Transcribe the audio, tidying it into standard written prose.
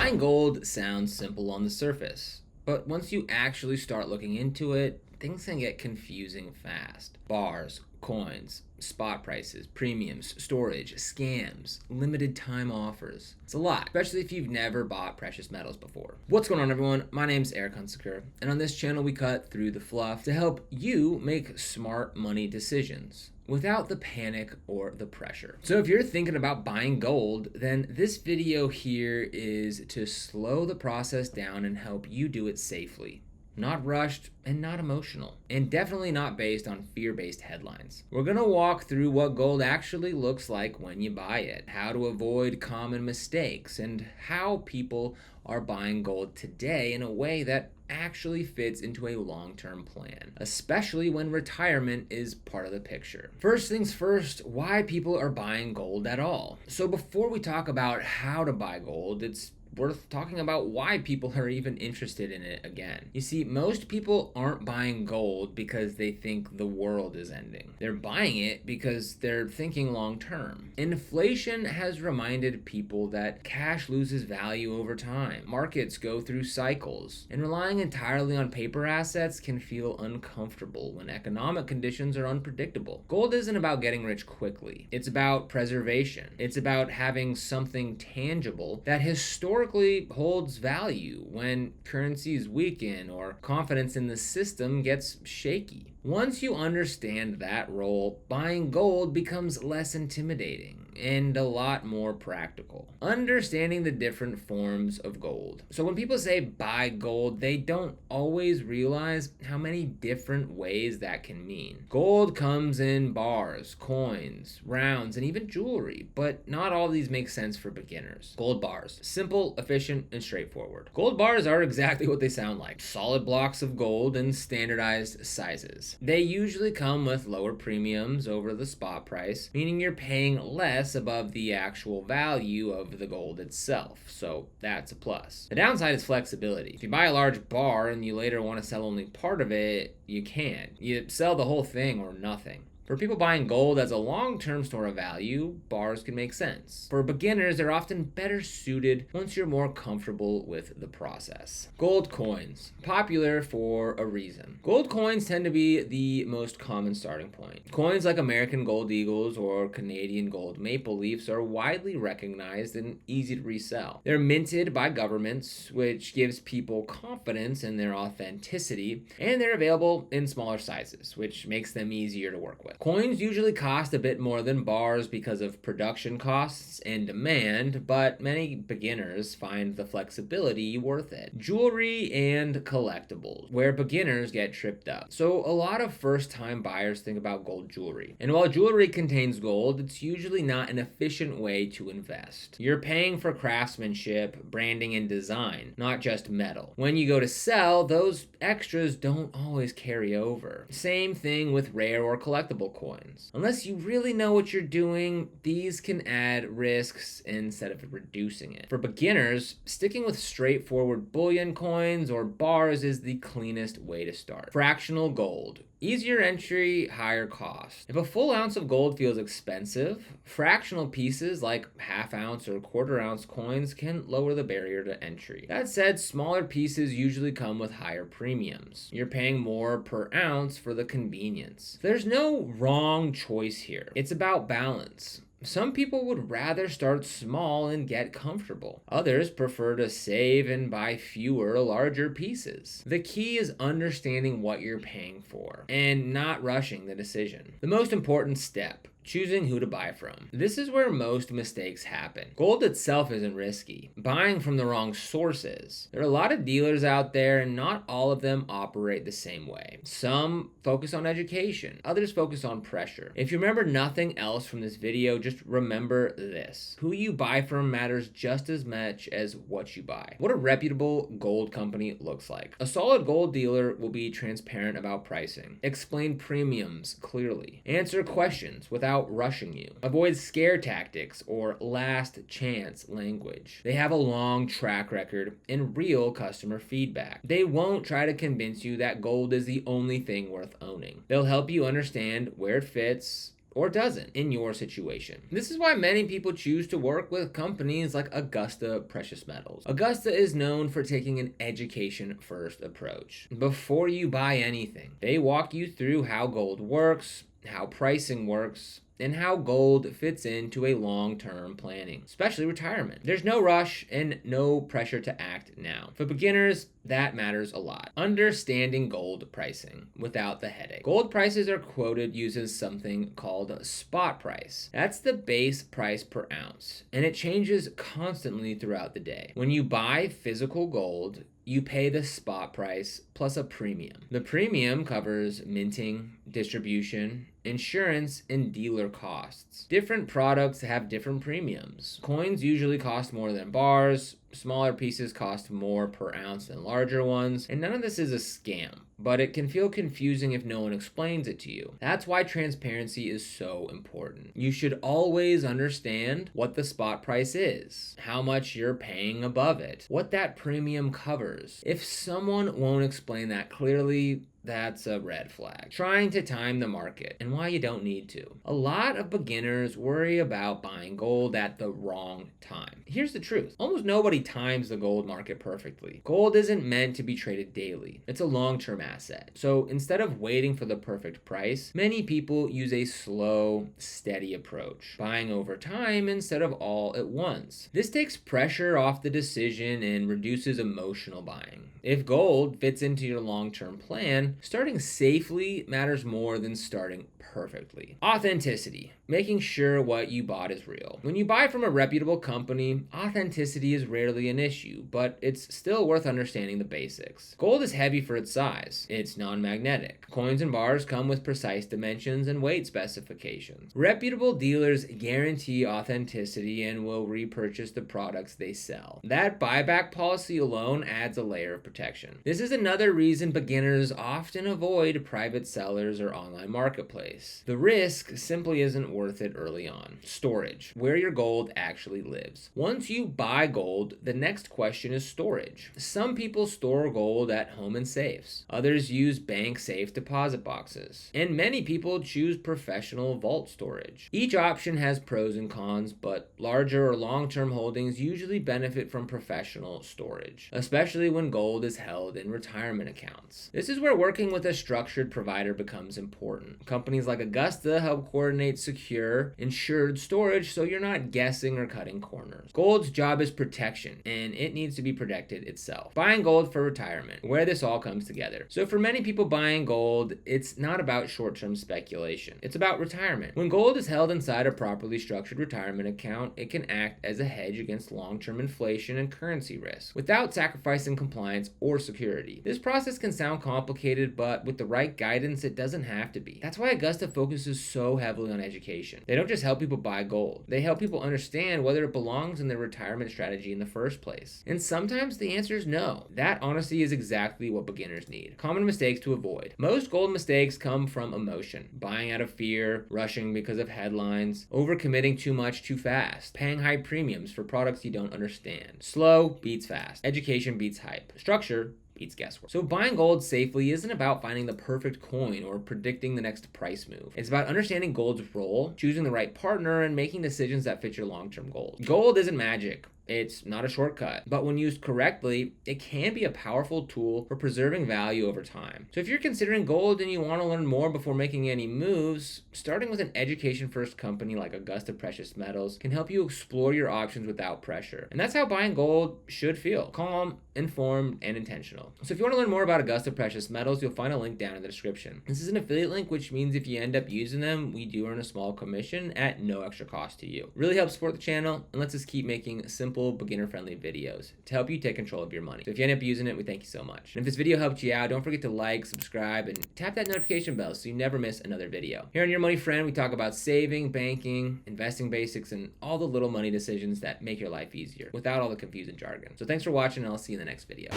Buying gold sounds simple on the surface, but once you actually start looking into it, things can get confusing fast. Bars, coins, spot prices, premiums, storage, scams, limited time offers. It's a lot, especially if you've never bought precious metals before. What's going on, everyone? My name's Eric Hunsaker, and on this channel we cut through the fluff to help you make smart money decisions without the panic or the pressure. So if you're thinking about buying gold, then this video here is to slow the process down and help you do it safely. Not rushed and not emotional, and definitely not based on fear-based headlines. We're gonna walk through what gold actually looks like when you buy it, how to avoid common mistakes, and how people are buying gold today in a way that actually fits into a long-term plan, especially when retirement is part of the picture. First things first, why people are buying gold at all. So before we talk about how to buy gold, it's worth talking about why people are even interested in it again. You see, most people aren't buying gold because they think the world is ending. They're buying it because they're thinking long term. Inflation has reminded people that cash loses value over time. Markets go through cycles, and relying entirely on paper assets can feel uncomfortable when economic conditions are unpredictable. Gold isn't about getting rich quickly. It's about preservation. It's about having something tangible that historically holds value when currencies weaken or confidence in the system gets shaky. Once you understand that role, buying gold becomes less intimidating and a lot more practical. Understanding the different forms of gold. So when people say buy gold, they don't always realize how many different ways that can mean. Gold comes in bars, coins, rounds, and even jewelry, but not all of these make sense for beginners. Gold bars. Simple, efficient, and straightforward. Gold bars are exactly what they sound like. Solid blocks of gold in standardized sizes. They usually come with lower premiums over the spot price, meaning you're paying less above the actual value of the gold itself, so that's a plus. The downside is flexibility. If you buy a large bar and you later want to sell only part of it, you can. You sell the whole thing or nothing. For people buying gold as a long-term store of value, bars can make sense. For beginners, they're often better suited once you're more comfortable with the process. Gold coins. Popular for a reason. Gold coins tend to be the most common starting point. Coins like American Gold Eagles or Canadian Gold Maple Leafs are widely recognized and easy to resell. They're minted by governments, which gives people confidence in their authenticity, and they're available in smaller sizes, which makes them easier to work with. Coins usually cost a bit more than bars because of production costs and demand, but many beginners find the flexibility worth it. Jewelry and collectibles, where beginners get tripped up. So a lot of first-time buyers think about gold jewelry. And while jewelry contains gold, it's usually not an efficient way to invest. You're paying for craftsmanship, branding, and design, not just metal. When you go to sell, those extras don't always carry over. Same thing with rare or collectible coins. Unless you really know what you're doing, these can add risks instead of reducing it. For beginners, sticking with straightforward bullion coins or bars is the cleanest way to start. Fractional gold. Easier entry, higher cost. If a full ounce of gold feels expensive, fractional pieces like half ounce or quarter ounce coins can lower the barrier to entry. That said, smaller pieces usually come with higher premiums. You're paying more per ounce for the convenience. There's no wrong choice here. It's about balance. Some people would rather start small and get comfortable. Others prefer to save and buy fewer, larger pieces. The key is understanding what you're paying for and not rushing the decision. The most important step: choosing who to buy from. This is where most mistakes happen. Gold itself isn't risky. Buying from the wrong sources. There are a lot of dealers out there, and not all of them operate the same way. Some focus on education. Others focus on pressure. If you remember nothing else from this video, just remember this. Who you buy from matters just as much as what you buy. What a reputable gold company looks like. A solid gold dealer will be transparent about pricing. Explain premiums clearly. Answer questions without rushing you. Avoid scare tactics or last chance language. They have a long track record and real customer feedback. They won't try to convince you that gold is the only thing worth owning. They'll help you understand where it fits, or doesn't in your situation. This is why many people choose to work with companies like Augusta Precious Metals. Augusta is known for taking an education-first approach. Before you buy anything, they walk you through how gold works, how pricing works, and how gold fits into a long-term planning, especially retirement. There's no rush and no pressure to act now. For beginners, that matters a lot. Understanding gold pricing without the headache. Gold prices are quoted using something called spot price. That's the base price per ounce, and it changes constantly throughout the day. When you buy physical gold, you pay the spot price plus a premium. The premium covers minting, distribution, insurance, and dealer costs. Different products have different premiums. Coins usually cost more than bars, smaller pieces cost more per ounce than larger ones, and none of this is a scam, but it can feel confusing if no one explains it to you. That's why transparency is so important. You should always understand what the spot price is, how much you're paying above it, what that premium covers. If someone won't explain that clearly, that's a red flag. Trying to time the market and why you don't need to. A lot of beginners worry about buying gold at the wrong time. Here's the truth. Almost nobody times the gold market perfectly. Gold isn't meant to be traded daily. It's a long-term asset. So instead of waiting for the perfect price, many people use a slow, steady approach, buying over time instead of all at once. This takes pressure off the decision and reduces emotional buying. If gold fits into your long-term plan, starting safely matters more than starting perfectly. Authenticity. Making sure what you bought is real. When you buy from a reputable company, authenticity is rarely an issue, but it's still worth understanding the basics. Gold is heavy for its size. It's non-magnetic. Coins and bars come with precise dimensions and weight specifications. Reputable dealers guarantee authenticity and will repurchase the products they sell. That buyback policy alone adds a layer of protection. This is another reason beginners often avoid private sellers or online marketplace. The risk simply isn't worth it early on. Storage, where your gold actually lives. Once you buy gold, the next question is storage. Some people store gold at home in safes. Others use bank safe deposit boxes. And many people choose professional vault storage. Each option has pros and cons, but larger or long-term holdings usually benefit from professional storage, especially when gold is held in retirement accounts. This is where working with a structured provider becomes important. Companies like Augusta help coordinate secure, insured storage so you're not guessing or cutting corners. Gold's job is protection, and it needs to be protected itself. Buying gold for retirement, where this all comes together. So for many people buying gold, it's not about short-term speculation. It's about retirement. When gold is held inside a properly structured retirement account, it can act as a hedge against long-term inflation and currency risk without sacrificing compliance or security. This process can sound complicated, but with the right guidance, it doesn't have to be. That's why Augusta focuses so heavily on education. They don't just help people buy gold. They help people understand whether it belongs in their retirement strategy in the first place. And sometimes the answer is no. That honesty is exactly what beginners need. Common mistakes to avoid. Most gold mistakes come from emotion. Buying out of fear, rushing because of headlines, overcommitting too much too fast, paying high premiums for products you don't understand. Slow beats fast. Education beats hype. Structure beats guesswork. So buying gold safely isn't about finding the perfect coin or predicting the next price move. It's about understanding gold's role, choosing the right partner, and making decisions that fit your long-term goals. Gold isn't magic. It's not a shortcut, but when used correctly, it can be a powerful tool for preserving value over time. So if you're considering gold and you want to learn more before making any moves, starting with an education-first company like Augusta Precious Metals can help you explore your options without pressure. And that's how buying gold should feel: calm, informed, and intentional. So if you want to learn more about Augusta Precious Metals, you'll find a link down in the description. This is an affiliate link, which means if you end up using them, we do earn a small commission at no extra cost to you. Really helps support the channel and lets us keep making simple, beginner-friendly videos to help you take control of your money. So if you end up using it, we thank you so much. And if this video helped you out, don't forget to like, subscribe, and tap that notification bell so you never miss another video. Here on Your Money Friend, we talk about saving, banking, investing basics, and all the little money decisions that make your life easier without all the confusing jargon. So thanks for watching, and I'll see you in the next video.